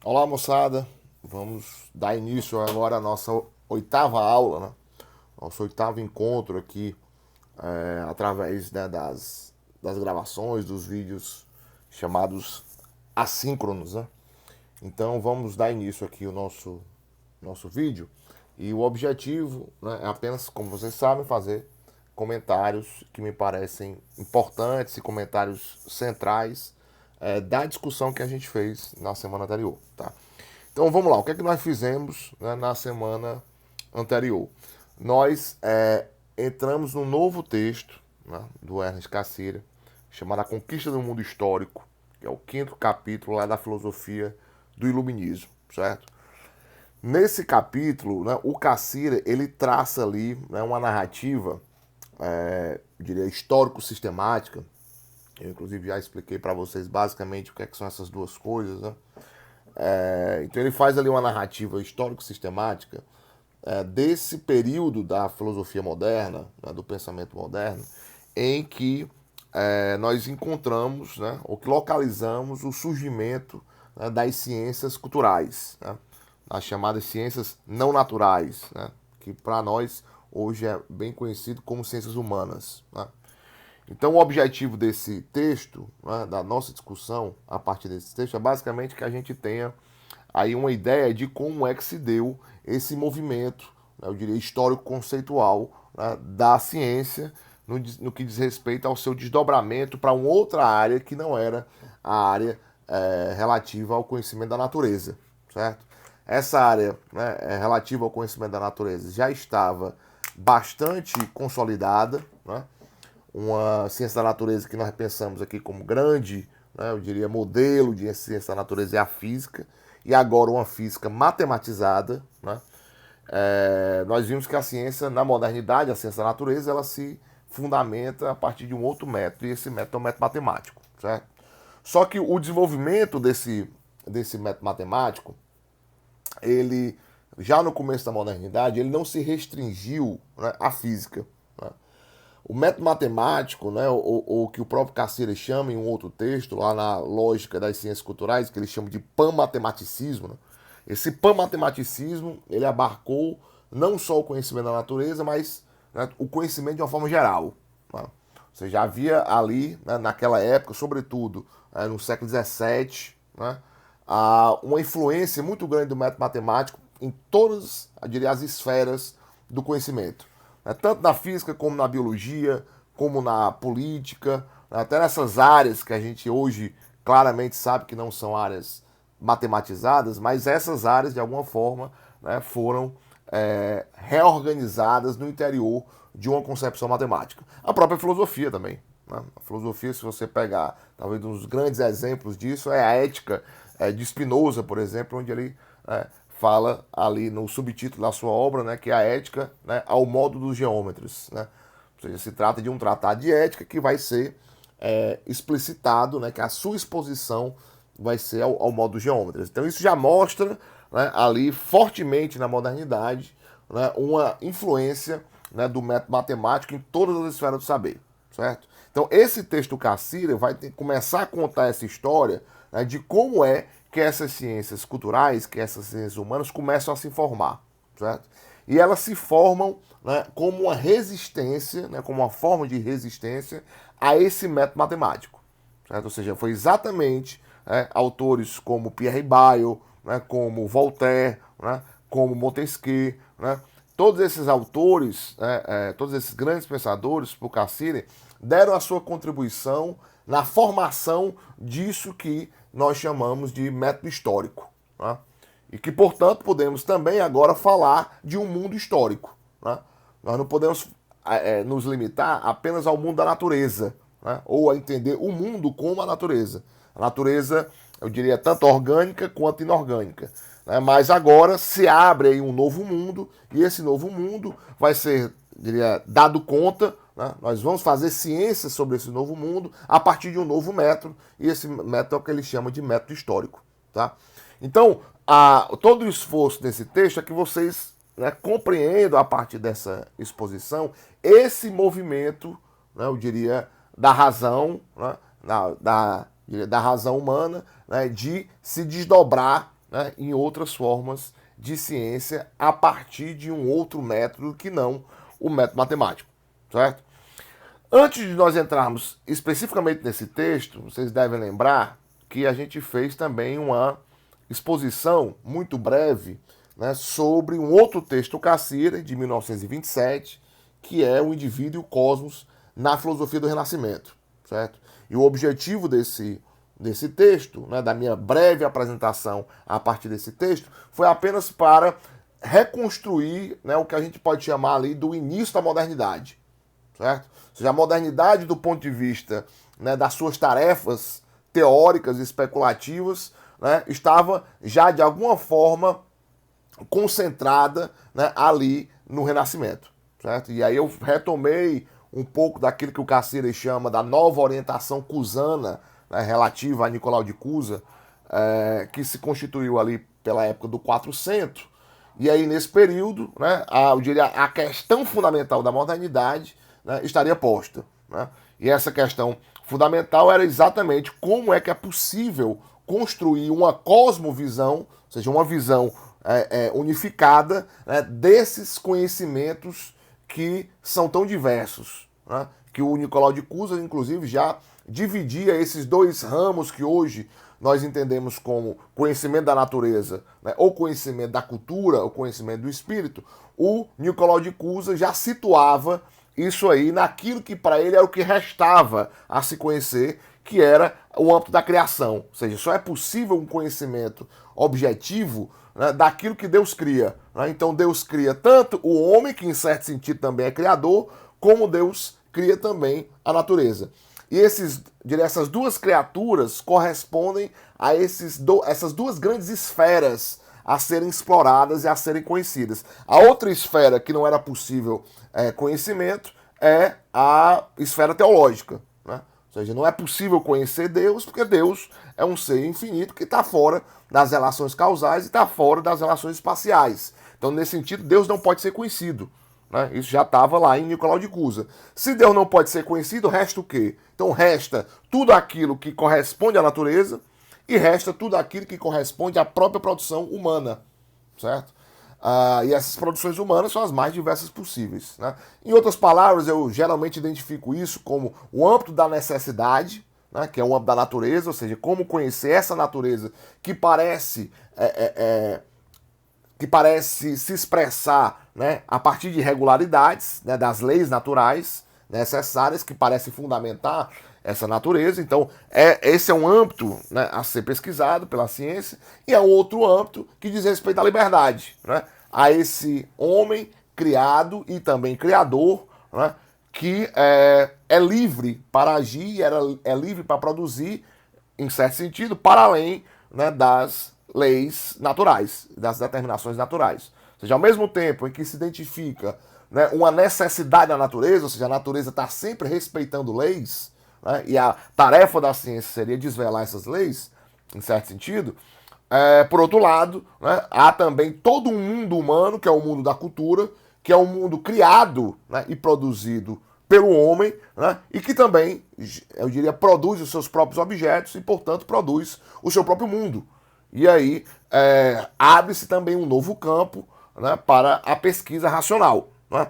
Olá, moçada. Vamos dar início agora à nossa oitava aula, né? Nosso oitavo encontro aqui, através, né, das gravações, dos vídeos chamados assíncronos, né? Então vamos dar início aqui ao nosso vídeo. E o objetivo, né, é apenas, como vocês sabem, fazer comentários que me parecem importantes e comentários centrais da discussão que a gente fez na semana anterior, tá? Então vamos lá, o que é que nós fizemos, né, na semana anterior? Nós entramos num novo texto, né, do Ernest Cassirer, chamado A Conquista do Mundo Histórico, que é o quinto capítulo lá da filosofia do Iluminismo, certo? Nesse capítulo, né, o Cassirer ele traça ali, né, uma narrativa, eu diria, histórico-sistemática. Eu, inclusive, já expliquei para vocês basicamente o que, é que são essas duas coisas, né? Então ele faz ali uma narrativa histórico-sistemática desse período da filosofia moderna, né, do pensamento moderno, em que nós encontramos, né, ou que localizamos o surgimento, né, das ciências culturais, né, as chamadas ciências não naturais, né, que para nós hoje é bem conhecido como ciências humanas, né. Então, o objetivo desse texto, né, da nossa discussão a partir desse texto, é basicamente que a gente tenha aí uma ideia de como é que se deu esse movimento, né, eu diria, histórico-conceitual, né, da ciência no que diz respeito ao seu desdobramento para uma outra área que não era a área relativa ao conhecimento da natureza, certo? Essa área, né, relativa ao conhecimento da natureza já estava bastante consolidada, né? Uma ciência da natureza que nós pensamos aqui como grande, né, eu diria, modelo de ciência da natureza é a física, e agora uma física matematizada. Né? Nós vimos que a ciência, na modernidade, a ciência da natureza, ela se fundamenta a partir de um outro método, e esse método é o método matemático. Certo? Só que o desenvolvimento desse método matemático, ele, já no começo da modernidade, ele não se restringiu, né, à física. Né? O método matemático, né, o que o próprio Cassirer chama em um outro texto, lá na Lógica das Ciências Culturais, que ele chama de panmatematicismo, né? Esse panmatematicismo, ele abarcou não só o conhecimento da natureza, mas, né, o conhecimento de uma forma geral. Né? Você já havia ali, né, naquela época, sobretudo no século XVII, né, uma influência muito grande do método matemático em todas, eu diria, as esferas do conhecimento, né? Tanto na física como na biologia, como na política, né? Até nessas áreas que a gente hoje claramente sabe que não são áreas matematizadas, mas essas áreas, de alguma forma, né, foram reorganizadas no interior de uma concepção matemática. A própria filosofia também. Né? A filosofia, se você pegar, talvez um dos grandes exemplos disso é a ética de Spinoza, por exemplo, onde ele fala ali no subtítulo da sua obra, né, que é a ética, né, ao modo dos geômetros. Né? Ou seja, se trata de um tratado de ética que vai ser explicitado, né, que a sua exposição vai ser ao modo dos geômetros. Então isso já mostra, né, ali fortemente na modernidade, né, uma influência, né, do método matemático em todas as esferas do saber, certo? Então esse texto do Cassirer vai começar a contar essa história, né, de como é que essas ciências culturais, que essas ciências humanas começam a se formar, certo? E elas se formam, né, como uma resistência, né, como uma forma de resistência a esse método matemático, certo? Ou seja, foi exatamente, né, autores como Pierre Bayle, né, como Voltaire, né, como Montesquieu, né, todos esses autores, né, todos esses grandes pensadores, por Cassirer, deram a sua contribuição na formação disso que nós chamamos de método histórico. Né? E que, portanto, podemos também agora falar de um mundo histórico. Né? Nós não podemos nos limitar apenas ao mundo da natureza, né? Ou a entender o mundo como a natureza. A natureza, eu diria, tanto orgânica quanto inorgânica. Né? Mas agora se abre aí um novo mundo, e esse novo mundo vai ser, diria, dado conta. Né? Nós vamos fazer ciência sobre esse novo mundo a partir de um novo método, e esse método é o que ele chama de método histórico. Tá? Então, todo o esforço desse texto é que vocês, né, compreendam a partir dessa exposição esse movimento, né, eu diria, da razão, né, da razão humana, né, de se desdobrar, né, em outras formas de ciência a partir de um outro método que não o método matemático, certo? Antes de nós entrarmos especificamente nesse texto, vocês devem lembrar que a gente fez também uma exposição muito breve, né, sobre um outro texto Cassirer, de 1927, que é O Indivíduo e o Cosmos na Filosofia do Renascimento, certo? E o objetivo desse texto, né, da minha breve apresentação a partir desse texto, foi apenas para reconstruir, né, o que a gente pode chamar ali do início da modernidade, certo? Ou seja, a modernidade do ponto de vista, né, das suas tarefas teóricas e especulativas, né, estava já de alguma forma concentrada, né, ali no Renascimento, certo? E aí eu retomei um pouco daquilo que o Cassirer chama da nova orientação cusana, né, relativa a Nicolau de Cusa, que se constituiu ali pela época do 400. E aí, nesse período, né, eu diria, a questão fundamental da modernidade, né, estaria posta, né? E essa questão fundamental era exatamente como é que é possível construir uma cosmovisão, ou seja, uma visão unificada, né, desses conhecimentos que são tão diversos, né? Que o Nicolau de Cusa, inclusive, já dividia esses dois ramos que hoje nós entendemos como conhecimento da natureza, né, ou conhecimento da cultura, ou conhecimento do espírito. O Nicolau de Cusa já situava isso aí naquilo que para ele era o que restava a se conhecer, que era o âmbito da criação. Ou seja, só é possível um conhecimento objetivo, né, daquilo que Deus cria, né? Então Deus cria tanto o homem, que em certo sentido também é criador, como Deus cria também a natureza. E essas duas criaturas correspondem a essas duas grandes esferas a serem exploradas e a serem conhecidas. A outra esfera que não era possível conhecimento é a esfera teológica, né? Ou seja, não é possível conhecer Deus porque Deus é um ser infinito que está fora das relações causais e está fora das relações espaciais. Então, nesse sentido, Deus não pode ser conhecido, né? Isso já estava lá em Nicolau de Cusa. Se Deus não pode ser conhecido, resta o quê? Então resta tudo aquilo que corresponde à natureza e resta tudo aquilo que corresponde à própria produção humana, certo? E essas produções humanas são as mais diversas possíveis, né? Em outras palavras, eu geralmente identifico isso como o âmbito da necessidade, né, que é o âmbito da natureza, ou seja, como conhecer essa natureza que parece se expressar, né, a partir de regularidades, né, das leis naturais necessárias que parecem fundamentar essa natureza. Então, esse é um âmbito, né, a ser pesquisado pela ciência, e é um outro âmbito que diz respeito à liberdade, né, a esse homem criado e também criador, né, que é livre para agir, é livre para produzir, em certo sentido, para além, né, das leis naturais, das determinações naturais. Ou seja, ao mesmo tempo em que se identifica, né, uma necessidade da natureza, ou seja, a natureza está sempre respeitando leis, né, e a tarefa da ciência seria desvelar essas leis, em certo sentido. Por outro lado, né, há também todo um mundo humano, que é o mundo da cultura, que é um mundo criado, né, e produzido pelo homem, né, e que também, eu diria, produz os seus próprios objetos e, portanto, produz o seu próprio mundo. E aí abre-se também um novo campo, né, para a pesquisa racional, né?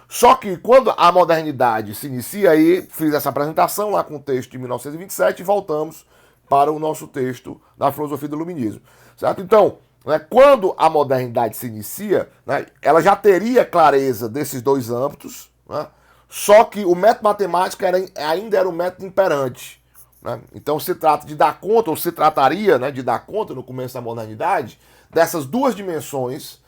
Só que quando a modernidade se inicia, aí fiz essa apresentação lá com o texto de 1927 e voltamos para o nosso texto da filosofia do iluminismo, certo? Então, né, quando a modernidade se inicia, né, ela já teria clareza desses dois âmbitos, né, só que o método matemático ainda era o método imperante, né? Então se trata de dar conta, ou se trataria, né, de dar conta no começo da modernidade, dessas duas dimensões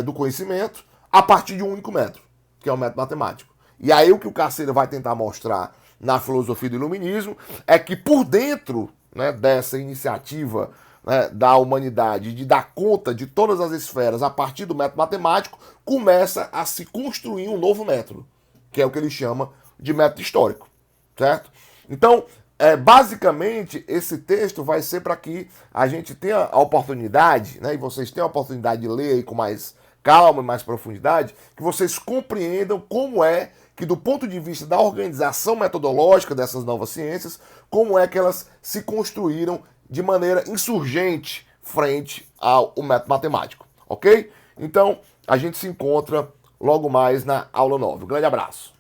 do conhecimento a partir de um único método, que é o método matemático. E aí o que o Cassirer vai tentar mostrar na filosofia do iluminismo é que por dentro, né, dessa iniciativa, né, da humanidade de dar conta de todas as esferas a partir do método matemático, começa a se construir um novo método, que é o que ele chama de método histórico, certo? Então, basicamente, esse texto vai ser para que a gente tenha a oportunidade, né, e vocês tenham a oportunidade de ler aí com mais calma e mais profundidade, que vocês compreendam como é que, do ponto de vista da organização metodológica dessas novas ciências, como é que elas se construíram de maneira insurgente frente ao método matemático, ok? Então, a gente se encontra logo mais na aula 9. Um grande abraço.